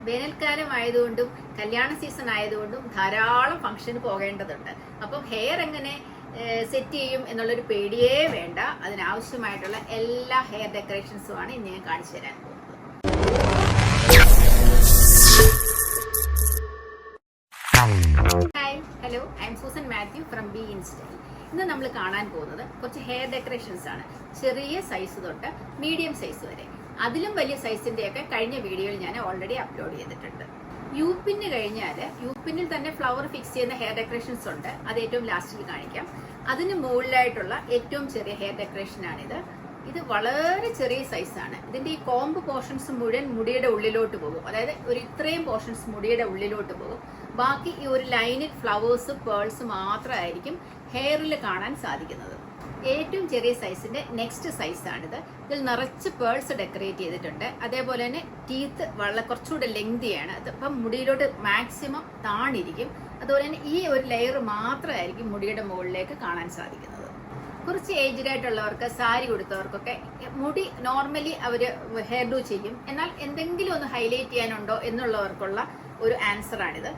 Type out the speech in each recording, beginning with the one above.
വേനൽക്കാലം ആയതുകൊണ്ടും കല്യാണ സീസൺ ആയതുകൊണ്ടും ധാരാളം ഫംഗ്ഷന് പോകേണ്ടതുണ്ട്. അപ്പം ഹെയർ എങ്ങനെ സെറ്റ് ചെയ്യും എന്നുള്ളൊരു പേടിയേ വേണ്ട. അതിനാവശ്യമായിട്ടുള്ള എല്ലാ ഹെയർ ഡെക്കറേഷൻസുമാണ് ഇന്ന് ഞാൻ കാണിച്ചു തരാൻ പോകുന്നത്. Hi, hello, I M Susan Mathew from B in style. ഇന്ന് നമ്മൾ കാണാൻ പോകുന്നത് കുറച്ച് ഹെയർ ഡെക്കറേഷൻസ് ആണ്. ചെറിയ സൈസ് തൊട്ട് മീഡിയം സൈസ് വരെ, അതിലും വലിയ സൈസിന്റെയൊക്കെ കഴിഞ്ഞ വീഡിയോയിൽ ഞാൻ ഓൾറെഡി അപ്ലോഡ് ചെയ്തിട്ടുണ്ട്. യൂപ്പിന് കഴിഞ്ഞാൽ യൂപ്പിനിൽ തന്നെ ഫ്ലവർ ഫിക്സ് ചെയ്യുന്ന ഹെയർ ഡെക്കറേഷൻസ് ഉണ്ട്. അത് ഏറ്റവും ലാസ്റ്റിൽ കാണിക്കാം. അതിന് മുകളിലായിട്ടുള്ള ഏറ്റവും ചെറിയ ഹെയർ ഡെക്കറേഷൻ ആണിത്. ഇത് വളരെ ചെറിയ സൈസാണ്. ഇതിന്റെ ഈ കോംബ് പോർഷൻസ് മുഴുവൻ മുടിയുടെ ഉള്ളിലോട്ട് പോകും. അതായത് ഒരു ഇത്രയും പോർഷൻസ് മുടിയുടെ ഉള്ളിലോട്ട് പോകും. ബാക്കി ഈ ഒരു ലൈനിൽ ഫ്ലവേഴ്സും പേൾസും മാത്രമായിരിക്കും ഹെയറിൽ കാണാൻ സാധിക്കുന്നത്. ഏറ്റവും ചെറിയ സൈസിന്റെ നെക്സ്റ്റ് സൈസാണിത്. ഇതിൽ നിറച്ച് പേൾസ് ഡെക്കറേറ്റ് ചെയ്തിട്ടുണ്ട്. അതേപോലെ തന്നെ ടീത്ത് വളരെ കുറച്ചുകൂടെ ലെങ്തിയാണ്. അതിപ്പം മുടിയിലോട്ട് മാക്സിമം താണിരിക്കും. അതുപോലെ തന്നെ ഈ ഒരു ലെയർ മാത്രമായിരിക്കും മുടിയുടെ മുകളിലേക്ക് കാണാൻ സാധിക്കുന്നത്. കുറച്ച് ഏജ്ഡ് ആയിട്ടുള്ളവർക്ക്, സാരി കൊടുത്തവർക്കൊക്കെ മുടി നോർമലി അവർ ഹെയർ ഡൂ ചെയ്യും. എന്നാൽ എന്തെങ്കിലും ഒന്ന് ഹൈലൈറ്റ് ചെയ്യാനുണ്ടോ എന്നുള്ളവർക്കുള്ള ഒരു ആൻസർ ആണിത്.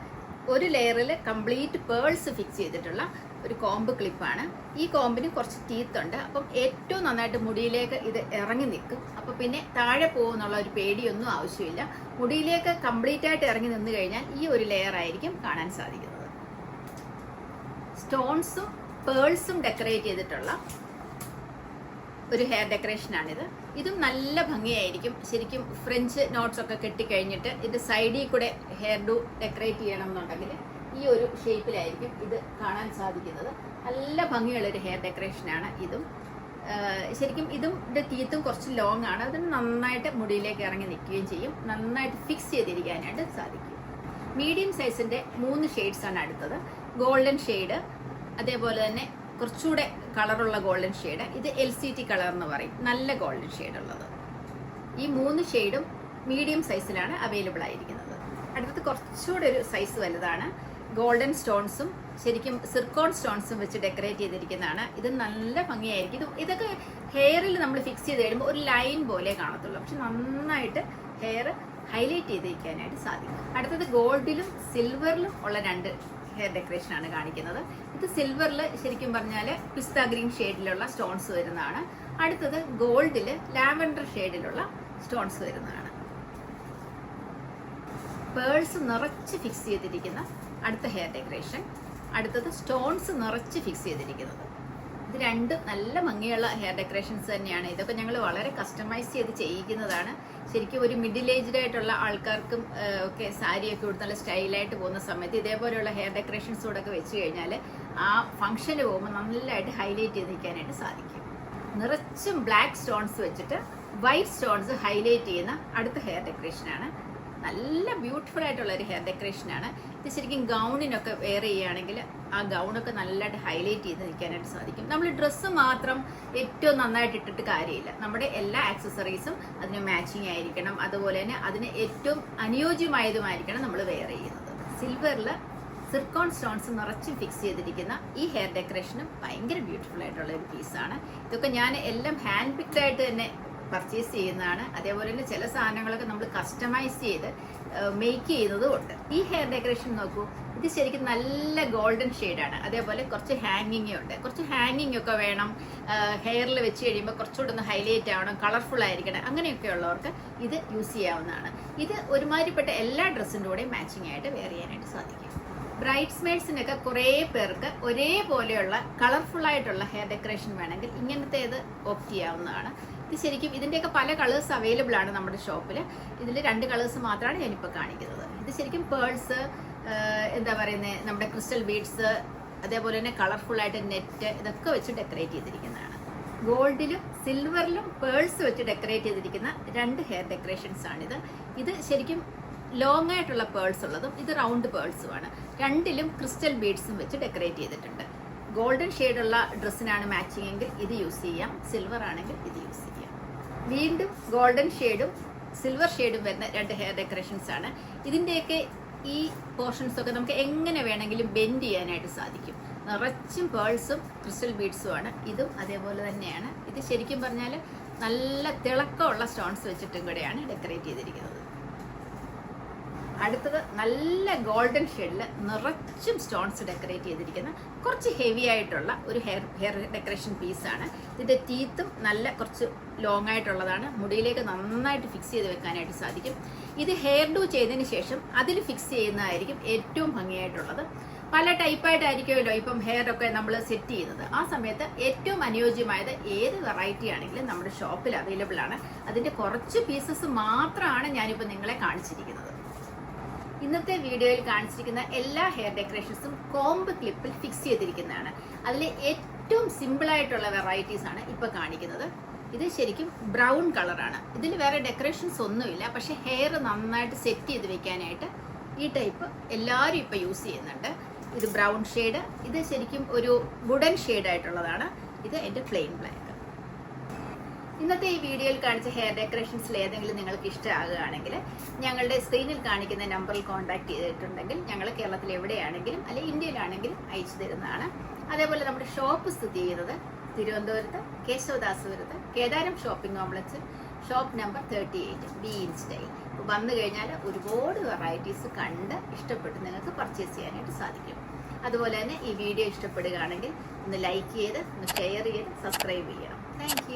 ഒരു ലെയറിൽ കംപ്ലീറ്റ് പേൾസ് ഫിക്സ് ചെയ്തിട്ടുള്ള ഒരു കോംബ് ക്ലിപ്പാണ്. ഈ കോമ്പിന് കുറച്ച് ടീത്ത് ഉണ്ട്. അപ്പം ഏറ്റവും നന്നായിട്ട് മുടിയിലേക്ക് ഇത് ഇറങ്ങി നിൽക്കും. അപ്പൊ പിന്നെ താഴെ പോകുന്നുള്ള ഒരു പേടിയൊന്നും ആവശ്യമില്ല. മുടിയിലേക്ക് കംപ്ലീറ്റ് ആയിട്ട് ഇറങ്ങി നിന്ന് കഴിഞ്ഞാൽ ഈ ഒരു ലെയർ ആയിരിക്കും കാണാൻ സാധിക്കുന്നത്. സ്റ്റോൺസും പേൾസും ഡെക്കറേറ്റ് ചെയ്തിട്ടുള്ള ഒരു ഹെയർ ഡെക്കറേഷനാണിത്. ഇതും നല്ല ഭംഗിയായിരിക്കും. ശരിക്കും ഫ്രഞ്ച് നോട്ട്സ് ഒക്കെ കെട്ടിക്കഴിഞ്ഞിട്ട് ഇതിന്റെ സൈഡിൽ കൂടെ ഹെയർ ഡൂ ഡെക്കറേറ്റ് ചെയ്യണം എന്നുണ്ടെങ്കിൽ ഈ ഒരു ഷേപ്പിലായിരിക്കും ഇത് കാണാൻ സാധിക്കുന്നത്. നല്ല ഭംഗിയുള്ളൊരു ഹെയർ ഡെക്കറേഷനാണ് ഇതും. ശരിക്കും ഇതിന്റെ ടീത്തും കുറച്ച് ലോങ് ആണ്. അതിന് നന്നായിട്ട് മുടിയിലേക്ക് ഇറങ്ങി നിൽക്കുകയും ചെയ്യും. നന്നായിട്ട് ഫിക്സ് ചെയ്തിരിക്കാനായിട്ട് സാധിക്കും. മീഡിയം സൈസിന്റെ 3 ഷെയ്ഡ്സ് ആണ് അടുത്തത്. ഗോൾഡൻ ഷെയ്ഡ്, അതേപോലെ തന്നെ കുറച്ചുകൂടെ കളറുള്ള ഗോൾഡൻ ഷെയ്ഡ്. ഇത് LCT കളർ എന്ന് പറയും, നല്ല ഗോൾഡൻ ഷെയ്ഡ് ഉള്ളത്. ഈ 3 ഷെയ്ഡും മീഡിയം സൈസിലാണ് അവൈലബിൾ ആയിരിക്കുന്നത്. അടുത്തത് കുറച്ചുകൂടെ ഒരു സൈസ് വലുതാണ്. ഗോൾഡൻ സ്റ്റോൺസും ശരിക്കും സിർക്കോൺ സ്റ്റോൺസും വെച്ച് ഡെക്കറേറ്റ് ചെയ്തിരിക്കുന്നതാണ്. ഇത് നല്ല ഭംഗിയായിരിക്കും. ഇതൊക്കെ ഹെയറിൽ നമ്മൾ ഫിക്സ് ചെയ്ത് കഴിയുമ്പോൾ ഒരു ലൈൻ പോലെ കാണത്തുള്ളൂ. പക്ഷെ നന്നായിട്ട് ഹെയർ ഹൈലൈറ്റ് ചെയ്തിരിക്കാനായിട്ട് സാധിക്കും. അടുത്തത് ഗോൾഡിലും സിൽവറിലും ഉള്ള 2 ഹെയർ ഡെക്കറേഷൻ ആണ് കാണിക്കുന്നത്. ഇത് സിൽവറിൽ ശരിക്കും പറഞ്ഞാൽ പിസ്ത ഗ്രീൻ ഷെയ്ഡിലുള്ള സ്റ്റോൺസ് വരുന്നതാണ്. അടുത്തത് ഗോൾഡിൽ ലാവൻഡർ ഷെയ്ഡിലുള്ള സ്റ്റോൺസ് വരുന്നതാണ്. പേൾസ് നിറച്ച് ഫിക്സ് ചെയ്തിരിക്കുന്ന അടുത്ത ഹെയർ ഡെക്കറേഷൻ. അടുത്തത് സ്റ്റോൺസ് നിറച്ച് ഫിക്സ് ചെയ്തിരിക്കുന്നത്. ഇത് 2 നല്ല ഭംഗിയുള്ള ഹെയർ ഡെക്കറേഷൻസ് തന്നെയാണ്. ഇതൊക്കെ ഞങ്ങൾ വളരെ കസ്റ്റമൈസ് ചെയ്ത് ചെയ്യിക്കുന്നതാണ്. ശരിക്കും ഒരു മിഡിൽ ഏജ്ഡ് ആയിട്ടുള്ള ആൾക്കാർക്കും ഒക്കെ സാരിയൊക്കെ കൊടുത്ത് നല്ല സ്റ്റൈലായിട്ട് പോകുന്ന സമയത്ത് ഇതേപോലെയുള്ള ഹെയർ ഡെക്കറേഷൻസ് കൂടെ ഒക്കെ വെച്ച് കഴിഞ്ഞാൽ ആ ഫംഗ്ഷന് പോകുമ്പോൾ നല്ലതായിട്ട് ഹൈലൈറ്റ് ചെയ്ത് നിൽക്കാനായിട്ട് സാധിക്കും. നിറച്ചും ബ്ലാക്ക് സ്റ്റോൺസ് വെച്ചിട്ട് വൈറ്റ് സ്റ്റോൺസ് ഹൈലൈറ്റ് ചെയ്യുന്ന അടുത്ത ഹെയർ ഡെക്കറേഷനാണ്. നല്ല ബ്യൂട്ടിഫുൾ ആയിട്ടുള്ള ഒരു ഹെയർ ഡെക്കറേഷനാണ്. ഇത് ശരിക്കും ഗൗണിനൊക്കെ വെയർ ചെയ്യുകയാണെങ്കിൽ ആ ഗൗണൊക്കെ നല്ലതായിട്ട് ഹൈലൈറ്റ് ചെയ്ത് നിൽക്കാനായിട്ട് സാധിക്കും. നമ്മൾ ഡ്രസ്സ് മാത്രം ഏറ്റവും നന്നായിട്ട് ഇട്ടിട്ട് കാര്യമില്ല. നമ്മുടെ എല്ലാ ആക്സസറീസും അതിന് മാച്ചിങ് ആയിരിക്കണം. അതുപോലെ തന്നെ അതിന് ഏറ്റവും അനുയോജ്യമായതുമായിരിക്കണം നമ്മൾ വെയർ ചെയ്യുന്നത്. സിൽവറിൽ സിർക്കോൺ സ്റ്റോൺസ് നിറച്ച് ഫിക്സ് ചെയ്തിരിക്കുന്ന ഈ ഹെയർ ഡെക്കറേഷനും ഭയങ്കര ബ്യൂട്ടിഫുൾ ആയിട്ടുള്ള ഒരു പീസാണ്. ഇതൊക്കെ ഞാൻ എല്ലാം ഹാൻഡ് പിക്ഡ് ആയിട്ട് തന്നെ പർച്ചേസ് ചെയ്യുന്നതാണ്. അതേപോലെ തന്നെ ചില സാധനങ്ങളൊക്കെ നമ്മൾ കസ്റ്റമൈസ് ചെയ്ത് മേക്ക് ചെയ്യുന്നതും ഉണ്ട്. ഈ ഹെയർ ഡെക്കറേഷൻ നോക്കൂ. ഇത് ശരിക്കും നല്ല ഗോൾഡൻ ഷെയ്ഡാണ്. അതേപോലെ കുറച്ച് ഹാങ്ങിങ് ഉണ്ട്. കുറച്ച് ഹാങ്ങിങ് ഒക്കെ വേണം, ഹെയറിൽ വെച്ച് കഴിയുമ്പോൾ കുറച്ചുകൂടെ ഒന്ന് ഹൈലൈറ്റ് ആവണം, കളർഫുൾ ആയിരിക്കണം, അങ്ങനെയൊക്കെ ഉള്ളവർക്ക് ഇത് യൂസ് ചെയ്യാവുന്നതാണ്. ഇത് ഒരുമാതിരിപ്പെട്ട എല്ലാ ഡ്രസ്സിൻ്റെ കൂടെയും മാച്ചിങ് ആയിട്ട് വെയർ ചെയ്യാനായിട്ട് സാധിക്കും. ബ്രൈഡ്സ്മെയ്ഡ്സിനൊക്കെ കുറേ പേർക്ക് ഒരേപോലെയുള്ള കളർഫുൾ ആയിട്ടുള്ള ഹെയർ ഡെക്കറേഷൻ വേണമെങ്കിൽ ഇങ്ങനത്തേത് ഓപ്റ്റ് ചെയ്യാവുന്നതാണ്. ഇത് ശരിക്കും ഇതിൻ്റെയൊക്കെ പല കളേഴ്സ് അവൈലബിൾ ആണ് നമ്മുടെ ഷോപ്പിൽ. ഇതിൽ 2 കളേഴ്സ് മാത്രമാണ് ഞാനിപ്പോൾ കാണിക്കുന്നത്. ഇത് ശരിക്കും പേൾസ്, എന്താ പറയുന്നത്, നമ്മുടെ ക്രിസ്റ്റൽ ബീഡ്സ്, അതേപോലെ തന്നെ കളർഫുൾ ആയിട്ട് നെറ്റ്, ഇതൊക്കെ വെച്ച് ഡെക്കറേറ്റ് ചെയ്തിരിക്കുന്നതാണ്. ഗോൾഡിലും സിൽവറിലും പേൾസ് വെച്ച് ഡെക്കറേറ്റ് ചെയ്തിരിക്കുന്ന 2 ഹെയർ ഡെക്കറേഷൻസ് ആണിത്. ഇത് ശരിക്കും ലോങ് ആയിട്ടുള്ള പേൾസ് ഉള്ളതും ഇത് റൗണ്ട് പേൾസുമാണ്. 2ലും ക്രിസ്റ്റൽ ബീഡ്സും വെച്ച് ഡെക്കറേറ്റ് ചെയ്തിട്ടുണ്ട്. ഗോൾഡൻ ഷെയ്ഡുള്ള ഡ്രസ്സിനാണ് മാച്ചിങ് എങ്കിൽ ഇത് യൂസ് ചെയ്യാം. സിൽവർ ആണെങ്കിൽ ഇത് യൂസ് ചെയ്യാം. വീണ്ടും ഗോൾഡൻ ഷെയ്ഡും സിൽവർ ഷെയ്ഡും വരുന്ന 2 ഹെയർ ഡെക്കറേഷൻസ് ആണ്. ഇതിൻ്റെയൊക്കെ ഈ പോർഷൻസ് ഒക്കെ നമുക്ക് എങ്ങനെ വേണമെങ്കിലും ബെൻഡ് ചെയ്യാനായിട്ട് സാധിക്കും. നിറച്ചും പേൾസും ക്രിസ്റ്റൽ ബീഡ്സുമാണ്. ഇതും അതേപോലെ തന്നെയാണ്. ഇത് ശരിക്കും പറഞ്ഞാൽ നല്ല തിളക്കമുള്ള സ്റ്റോൺസ് വെച്ചിട്ടും കൂടെയാണ് ഡെക്കറേറ്റ് ചെയ്തിരിക്കുന്നത്. അടുത്തത് നല്ല ഗോൾഡൻ ഷെയ്ഡിൽ നിറച്ചും സ്റ്റോൺസ് ഡെക്കറേറ്റ് ചെയ്തിരിക്കുന്ന കുറച്ച് ഹെവി ആയിട്ടുള്ള ഒരു ഹെയർ ഡെക്കറേഷൻ പീസാണ്. ഇതിൻ്റെ ടീത്തും നല്ല കുറച്ച് ലോങ് ആയിട്ടുള്ളതാണ്. മുടിയിലേക്ക് നന്നായിട്ട് ഫിക്സ് ചെയ്ത് വെക്കാനായിട്ട് സാധിക്കും. ഇത് ഹെയർ ഡൂ ചെയ്തതിന് ശേഷം അതിൽ ഫിക്സ് ചെയ്യുന്നതായിരിക്കും ഏറ്റവും ഭംഗിയായിട്ടുള്ളത്. പല ടൈപ്പായിട്ടായിരിക്കുമല്ലോ ഇപ്പം ഹെയർ ഒക്കെ നമ്മൾ സെറ്റ് ചെയ്യുന്നത്. ആ സമയത്ത് ഏറ്റവും അനുയോജ്യമായത് ഏത് വെറൈറ്റി ആണെങ്കിലും നമ്മുടെ ഷോപ്പിൽ അവൈലബിൾ ആണ്. അതിൻ്റെ കുറച്ച് പീസസ് മാത്രമാണ് ഞാനിപ്പോൾ നിങ്ങളെ കാണിച്ചിരിക്കുന്നത്. ഇന്നത്തെ വീഡിയോയിൽ കാണിച്ചിരിക്കുന്ന എല്ലാ ഹെയർ ഡെക്കറേഷൻസും കോംബ് ക്ലിപ്പിൽ ഫിക്സ് ചെയ്തിരിക്കുന്നതാണ്. അതിൽ ഏറ്റവും സിമ്പിളായിട്ടുള്ള വെറൈറ്റീസ് ആണ് ഇപ്പോൾ കാണിക്കുന്നത്. ഇത് ശരിക്കും ബ്രൗൺ കളറാണ്. ഇതിൽ വേറെ ഡെക്കറേഷൻസ് ഒന്നുമില്ല. പക്ഷേ ഹെയർ നന്നായിട്ട് സെറ്റ് ചെയ്ത് വെക്കാനായിട്ട് ഈ ടൈപ്പ് എല്ലാവരും ഇപ്പോൾ യൂസ് ചെയ്യുന്നുണ്ട്. ഇത് ബ്രൗൺ ഷെയ്ഡ്, ഇത് ശരിക്കും ഒരു വുഡൻ ഷെയ്ഡായിട്ടുള്ളതാണ്. ഇത് എൻ്റെ പ്ലെയിൻ ബ്ലാക്ക്. ഇന്നത്തെ ഈ വീഡിയോയിൽ കാണിച്ച ഹെയർ ഡെക്കറേഷൻസിൽ ഏതെങ്കിലും നിങ്ങൾക്ക് ഇഷ്ടമാകുകയാണെങ്കിൽ ഞങ്ങളുടെ സ്ക്രീനിൽ കാണിക്കുന്ന നമ്പറിൽ കോൺടാക്ട് ചെയ്തിട്ടുണ്ടെങ്കിൽ ഞങ്ങൾ കേരളത്തിൽ എവിടെയാണെങ്കിലും അല്ലെങ്കിൽ ഇന്ത്യയിലാണെങ്കിലും അയച്ചു തരുന്നതാണ്. അതേപോലെ നമ്മുടെ ഷോപ്പ് സ്ഥിതി ചെയ്യുന്നത് തിരുവനന്തപുരത്ത് കേശവദാസപുരത്ത് Kedaram shopping complex, shop number 38 B in style. വന്നു കഴിഞ്ഞാൽ ഒരുപാട് വെറൈറ്റീസ് കണ്ട് ഇഷ്ടപ്പെട്ട് നിങ്ങൾക്ക് പർച്ചേസ് ചെയ്യാനായിട്ട് സാധിക്കും. അതുപോലെ തന്നെ ഈ വീഡിയോ ഇഷ്ടപ്പെടുകയാണെങ്കിൽ ഒന്ന് ലൈക്ക് ചെയ്ത്, ഒന്ന് ഷെയർ ചെയ്ത്, സബ്സ്ക്രൈബ് ചെയ്യണം. താങ്ക്